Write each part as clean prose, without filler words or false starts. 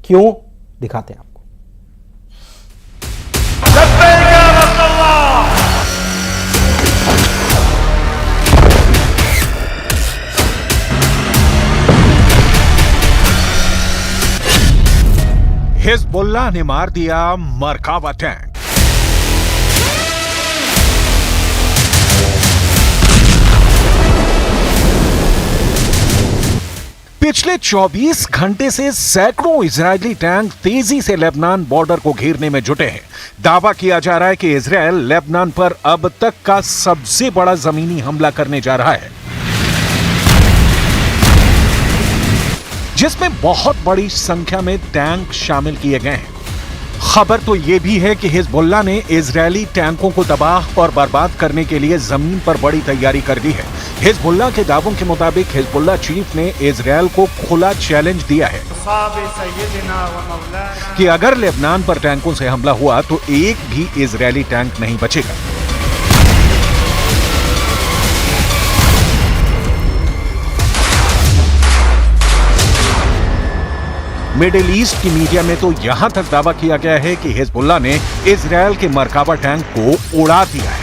क्यों, दिखाते हैं आपको। हिजबुल्लाह ने मार दिया मरकावा टैंक। पिछले 24 घंटे से सैकड़ों इजरायली टैंक तेजी से लेबनान बॉर्डर को घेरने में जुटे हैं। दावा किया जा रहा है कि इजरायल लेबनान पर अब तक का सबसे बड़ा जमीनी हमला करने जा रहा है, जिसमें बहुत बड़ी संख्या में टैंक शामिल किए गए हैं। खबर तो यह भी है कि हिजबुल्लाह ने इजरायली टैंकों को तबाह और बर्बाद करने के लिए जमीन पर बड़ी तैयारी कर दी है। हिजबुल्लाह के दावों के मुताबिक हिजबुल्लाह चीफ ने इजरायल को खुला चैलेंज दिया है कि अगर लेबनान पर टैंकों से हमला हुआ तो एक भी इजरायली टैंक नहीं बचेगा। मिडिल ईस्ट की मीडिया में तो यहां तक दावा किया गया है कि हिजबुल्लाह ने इजरायल के मरकावा टैंक को उड़ा दिया है।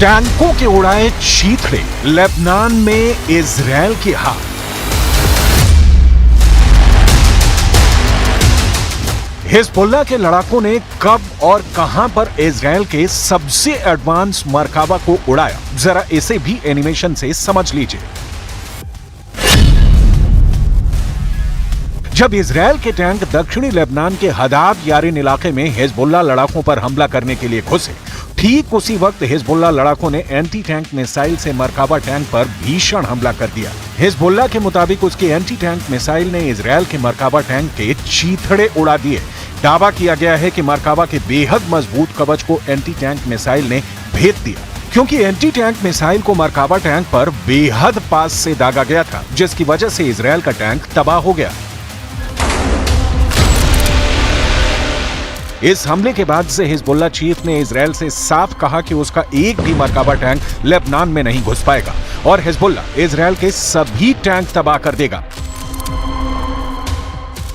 टैंकों के उड़ाए चीथड़े, लेबनान में इजरायल की हार। हिजबुल्लाह के लड़ाकों ने कब और कहां पर इजरायल के सबसे एडवांस मरकावा को उड़ाया, जरा इसे भी एनिमेशन से समझ लीजिए। जब इजरायल के टैंक दक्षिणी लेबनान के हदाद यारिन इलाके में हिजबुल्लाह लड़ाकों पर हमला करने के लिए घुसे, ठीक उसी वक्त हिजबुल्लाह लड़ाकों ने एंटी टैंक मिसाइल से मरकावा टैंक पर भीषण हमला कर दिया। हिजबुल्लाह के मुताबिक उसके एंटी टैंक मिसाइल ने इजरायल के मरकावा टैंक के चीथड़े उड़ा दिए। दावा किया गया है कि मरकावा के बेहद मजबूत कवच को एंटी टैंक मिसाइल ने भेद दिया, क्योंकि एंटी टैंक मिसाइल को मरकावा टैंक पर बेहद पास से दागा गया था, जिसकी वजह से इजरायल का टैंक तबाह हो गया। इस हमले के बाद से हिजबुल्लाह चीफ ने इजरायल से साफ कहा कि उसका एक भी मरकावा टैंक लेबनान में नहीं घुस पाएगा और हिजबुल्लाह इजरायल के सभी टैंक तबाह कर देगा।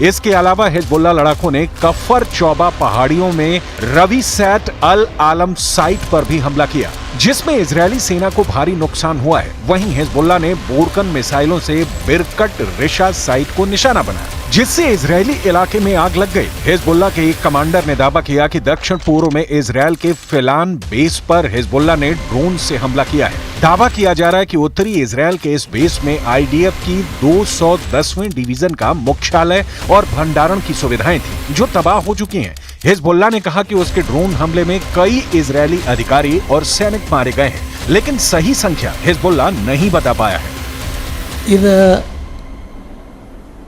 इसके अलावा हिजबुल्लाह लड़ाकों ने कफर चौबा पहाड़ियों में रवि सैट अल आलम साइट पर भी हमला किया, जिसमें इजरायली सेना को भारी नुकसान हुआ है। वहीं हिजबुल्लाह ने बोरकन मिसाइलों से बिरकट रिशा साइट को निशाना बनाया, जिससे इजरायली इलाके में आग लग गई। हिजबुल्लाह के एक कमांडर ने दावा किया कि दक्षिण पूर्व में इजरायल के फिलान बेस पर हिजबुल्लाह ने ड्रोन से हमला किया है। दावा किया जा रहा है कि उत्तरी इजरायल के इस बेस में आईडीएफ की 210वें डिवीजन का मुख्यालय और भंडारण की सुविधाएं थी, जो तबाह हो चुकी हैं। हिजबुल्लाह ने कहा कि उसके ड्रोन हमले में कई इजरायली अधिकारी और सैनिक मारे गए हैं, लेकिन सही संख्या हिजबुल्लाह नहीं बता पाया है।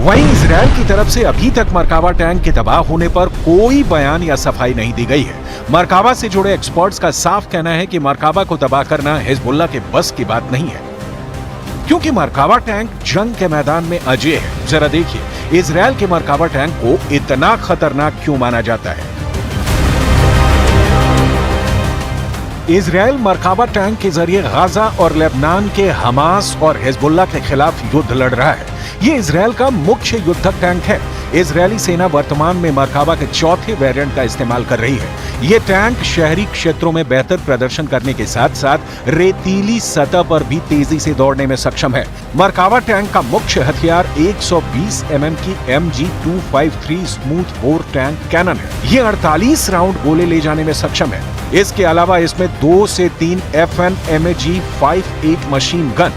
वहीं इजरायल की तरफ से अभी तक मरकावा टैंक के तबाह होने पर कोई बयान या सफाई नहीं दी गई है। मरकावा से जुड़े एक्सपर्ट्स का साफ कहना है कि मरकावा को तबाह करना हिजबुल्लाह के बस की बात नहीं है, क्योंकि मरकावा टैंक जंग के मैदान में अजेय है। जरा देखिए, इजरायल के मरकावा टैंक को इतना खतरनाक क्यों माना जाता है। इजरायल मरकावा टैंक के जरिए गाजा और लेबनान के हमास और हिजबुल्लाह के खिलाफ युद्ध लड़ रहा है। ये इजरायल का मुख्य युद्धक टैंक है। इजरायली सेना वर्तमान में मरकाबा के चौथे वेरिएंट का इस्तेमाल कर रही है। ये टैंक शहरी क्षेत्रों में बेहतर प्रदर्शन करने के साथ साथ रेतीली सतह पर भी तेजी से दौड़ने में सक्षम है। मरकाबा टैंक का मुख्य हथियार 120 mm की MG253 smooth bore tank cannon है। ये 48 राउंड गोले ले जाने में सक्षम है। इसके अलावा इसमें 2 से 3 FN MAG-58 मशीन गन,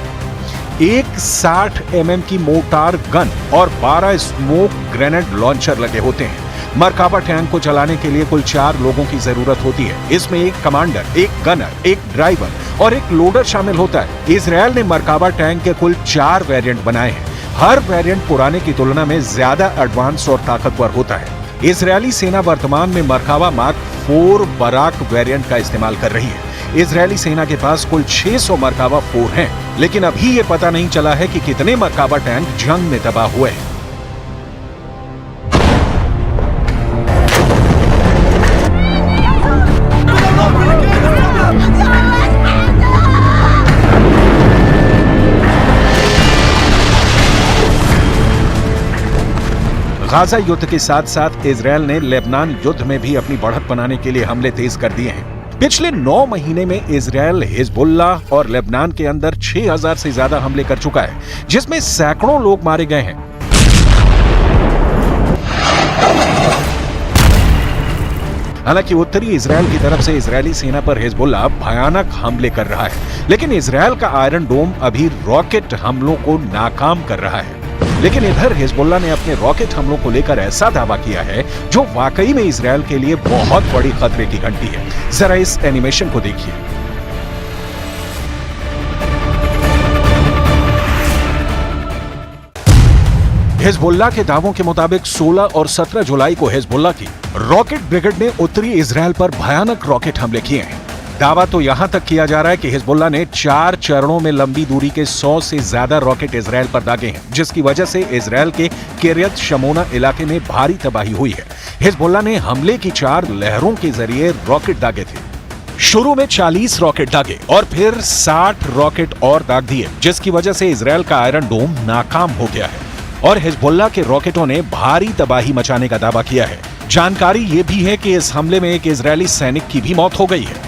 एक 60 mm की मोर्टार गन और 12 स्मोक ग्रेनेड लॉन्चर लगे होते हैं। मरकाबा टैंक को चलाने के लिए कुल 4 लोगों की जरूरत होती है। इसमें एक कमांडर, एक गनर, एक ड्राइवर और एक लोडर शामिल होता है। इजरायल ने मरकाबा टैंक के कुल 4 वेरिएंट बनाए हैं। हर वेरिएंट पुराने की तुलना में ज्यादा एडवांस और ताकतवर होता है। इजरायली सेना वर्तमान में मरकाबा मार्क 4 बराक वेरिएंट का इस्तेमाल कर रही है। इजरायली सेना के पास कुल 600 मरकाबा 4 हैं, लेकिन अभी ये पता नहीं चला है कि कितने मरकाबा टैंक जंग में तबाह हुए हैं। गाजा युद्ध के साथ साथ इजरायल ने लेबनान युद्ध में भी अपनी बढ़त बनाने के लिए हमले तेज कर दिए हैं। पिछले 9 महीने में इजरायल हिजबुल्लाह और लेबनान के अंदर 6000 से ज्यादा हमले कर चुका है, जिसमें सैकड़ों लोग मारे गए हैं। हालांकि उत्तरी इजरायल की तरफ से इजरायली सेना पर हिजबुल्लाह भयानक हमले कर रहा है, लेकिन इजरायल का आयरन डोम अभी रॉकेट हमलों को नाकाम कर रहा है। लेकिन इधर हिजबुल्लाह ने अपने रॉकेट हमलों को लेकर ऐसा दावा किया है जो वाकई में इजरायल के लिए बहुत बड़ी खतरे की घंटी है। जरा इस एनिमेशन को देखिए। हिजबुल्लाह के दावों के मुताबिक 16 और 17 जुलाई को हिजबुल्लाह की रॉकेट ब्रिगेड ने उत्तरी इजरायल पर भयानक रॉकेट हमले किए हैं। दावा तो यहां तक किया जा रहा है कि हिजबुल्लाह ने 4 चरणों में लंबी दूरी के 100 से ज्यादा रॉकेट इजरायल पर दागे हैं, जिसकी वजह से इजरायल के किर्यत शमोना इलाके में भारी तबाही हुई है। हिजबुल्लाह ने हमले की 4 लहरों के जरिए रॉकेट दागे थे। शुरू में 40 रॉकेट दागे और फिर 60 रॉकेट और दाग दिए, जिसकी वजह से इजरायल का आयरन डोम नाकाम हो गया है और हिजबुल्लाह के रॉकेटों ने भारी तबाही मचाने का दावा किया है। जानकारी ये भी है कि इस हमले में एक इजरायली सैनिक की भी मौत हो गई है।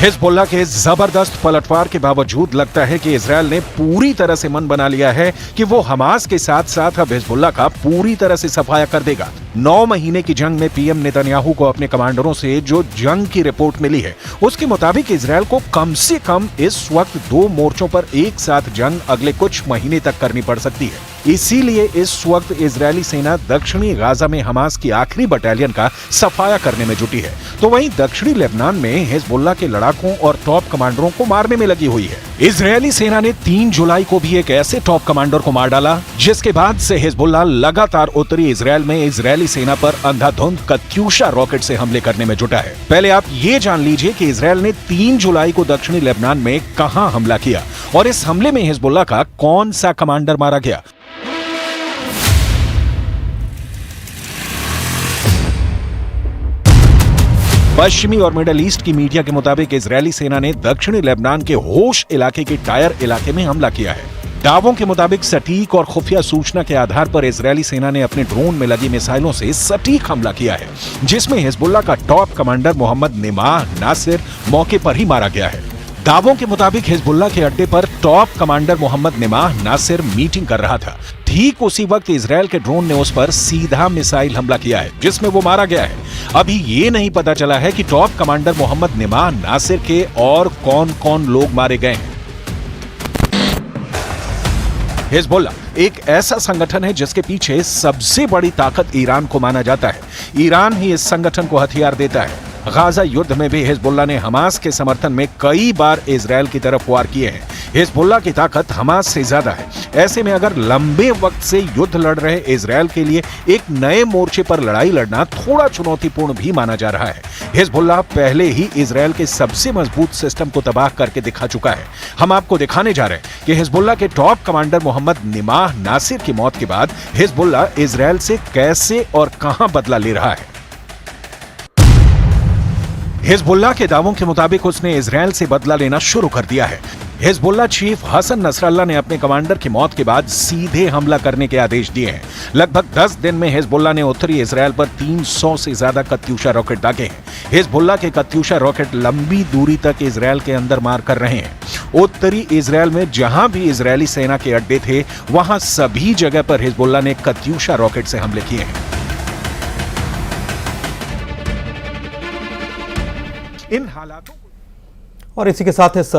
हिजबुल्लाह के जबरदस्त पलटवार के बावजूद लगता है कि इजरायल ने पूरी तरह से मन बना लिया है कि वो हमास के साथ साथ अब हिजबुल्लाह का पूरी तरह से सफाया कर देगा। 9 महीने की जंग में पीएम नेतन्याहू को अपने कमांडरों से जो जंग की रिपोर्ट मिली है, उसके मुताबिक इजरायल को कम से कम इस वक्त 2 मोर्चों पर एक साथ जंग अगले कुछ महीने तक करनी पड़ सकती है। इसीलिए इस वक्त इजरायली सेना दक्षिणी गाजा में हमास की आखिरी बटालियन का सफाया करने में जुटी है, तो वहीं दक्षिणी लेबनान में हिजबुल्लाह के लड़ाकों और टॉप कमांडरों को मारने में लगी हुई है। इजरायली सेना ने 3 जुलाई को भी एक ऐसे टॉप कमांडर को मार डाला, जिसके बाद से हिजबुल्लाह लगातार उत्तरी इजरायल में इजरायली सेना पर अंधाधुंध कत्यूशा रॉकेट से हमले करने में जुटा है। पहले आप ये जान लीजिए कि इजरायल ने 3 जुलाई को दक्षिणी लेबनान में कहां हमला किया और इस हमले में हिजबुल्लाह का कौन सा कमांडर मारा गया। पश्चिमी और मिडल ईस्ट की मीडिया के मुताबिक इजरायली सेना ने दक्षिणी लेबनान के होश इलाके के टायर इलाके में हमला किया है। दावों के मुताबिक सटीक और खुफिया सूचना के आधार पर इजरायली सेना ने अपने ड्रोन में लगी मिसाइलों से सटीक हमला किया है, जिसमें हिजबुल्लाह का top commander Mohammed Nimah Nasir मौके पर ही मारा गया है। दावों के मुताबिक हिजबुल्लाह के अड्डे पर top commander Mohammed Nimah Nasir meeting कर रहा था। ठीक उसी वक्त इजरायल के ड्रोन ने उस पर सीधा मिसाइल हमला किया है, जिसमें वो मारा गया है। अभी ये नहीं पता चला है कि top commander Mohammed Nimah Nasir के और कौन कौन लोग मारे गए हैं। हिजबुल्लाह एक ऐसा संगठन है जिसके पीछे सबसे बड़ी ताकत ईरान को माना जाता है। ईरान ही इस संगठन को हथियार देता है। गाजा युद्ध में भी हिजबुल्लाह ने हमास के समर्थन में कई बार इजरायल की तरफ वार किए हैं। हिजबुल्लाह की ताकत हमास से ज्यादा है। ऐसे में अगर लंबे वक्त से युद्ध लड़ रहे इजरायल के लिए एक नए मोर्चे पर लड़ाई लड़ना थोड़ा चुनौतीपूर्ण भी माना जा रहा है। हिजबुल्लाह पहले ही इजरायल के सबसे मजबूत सिस्टम को तबाह करके दिखा चुका है। हम आपको दिखाने जा रहे हैं कि हिजबुल्लाह के top commander Mohammed Nimah Nasir की मौत के बाद हिजबुल्लाह इजरायल से कैसे और कहां बदला ले रहा है। हिजबुल्लाह के दावों के मुताबिक उसने इजरायल से बदला लेना शुरू कर दिया है। हिजबुल्लाह चीफ हसन नसरल्लाह ने अपने कमांडर की मौत के बाद सीधे हमला करने के आदेश दिए हैं। लगभग 10 दिन में हिजबुल्लाह ने उत्तरी इजरायल पर 300 से ज्यादा कत्यूशा रॉकेट दागे हैं। हिजबुल्लाह के कत्यूशा रॉकेट लंबी दूरी तक इजरायल के अंदर मार कर रहे हैं। उत्तरी इजरायल में जहां भी इजरायली सेना के अड्डे थे, वहां सभी जगह पर हिजबुल्लाह ने कत्यूशा रॉकेट से हमले किए हैं। इन हालातों और इसी के साथ इस